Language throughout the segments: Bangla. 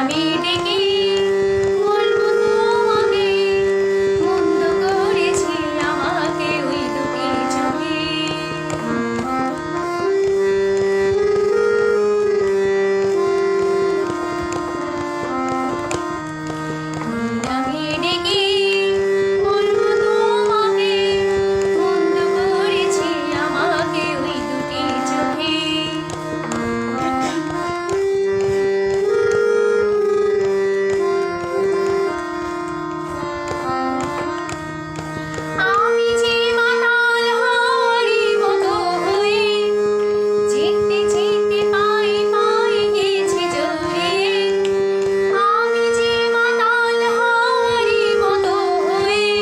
আমি ডেকে বলবো তোমাকে, মন্দ করেছে আমাকে ওই দুটি চোখে। আমি ডেকে বলবো তোমাকে, মন্দ করেছে আমাকে ওই দুটি চোখে। আমি যে মাতাল হাওয়ারি মতো হয়ে যেতে যেতে পায়ে পায়ে গেছি জড়িয়ে। আমি যে মাতাল হাওয়ারি মতো হয়ে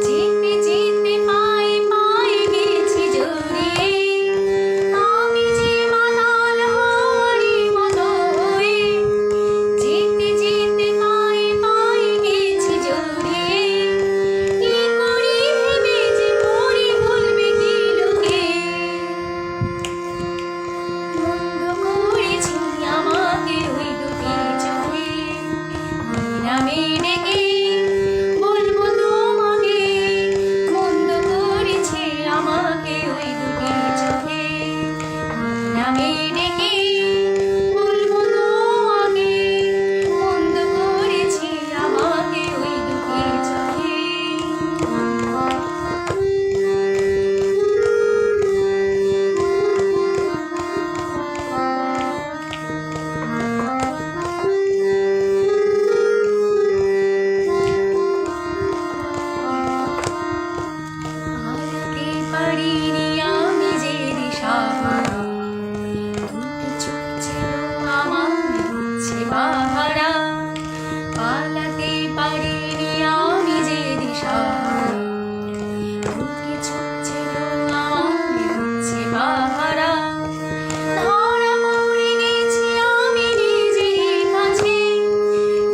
যেতে যেতে পায়ে পায়ে গেছি জড়িয়ে। আমি যে মাতাল হাওয়ারি মতো হয়ে যেতে যেতে পায়ে পায়ে গেছি জড়িয়ে। কি করি ভেবে যে পরে বলবে কি লোকে, মন্দ করেছি আমাকে ওই দুটি চোখে। আমি ডেকে বলবো তোমাকে, মন্দ করেছে আমাকে ওই দুটি চোখে। আমি ডেকে বলবো তোমাকে, মন্দ করেছে আমাকে ওই দুটি চোখে। হারাতে পারিনি আমি যে দিশাহারা, দুটি চোখ ছিল আমার হচ্ছে পাহারা। পালাতে পারিনি আমি যে দিশাহারা, দুটি চোখ ছিল আমার হচ্ছে পাহারা। ধরা পড়ে গেছি আমি নিজেরই কাছে,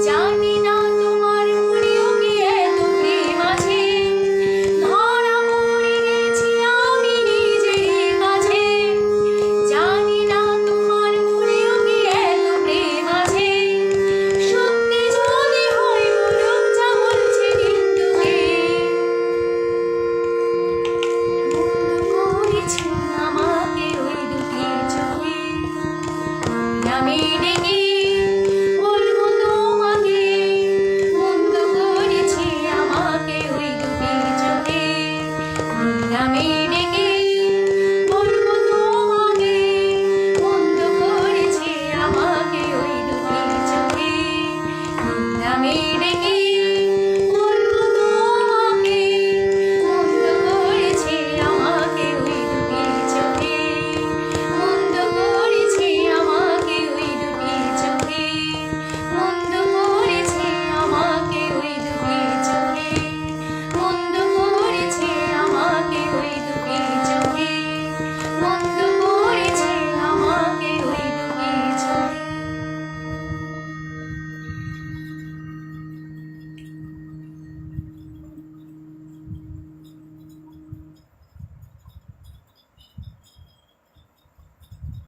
জানি না তোমার মনেও কি এত প্রেম আছে। ধরা পড়ে গেছি আমি নিজেরই কাছে, জানি না তোমার মনেও কি এত প্রেম আছে। সত্যি যদি হয় বলুক যা বলছে নিন্দুকে, মন্দ করেছে আমাকে ওই দুটি চোখে। আমি ডেকে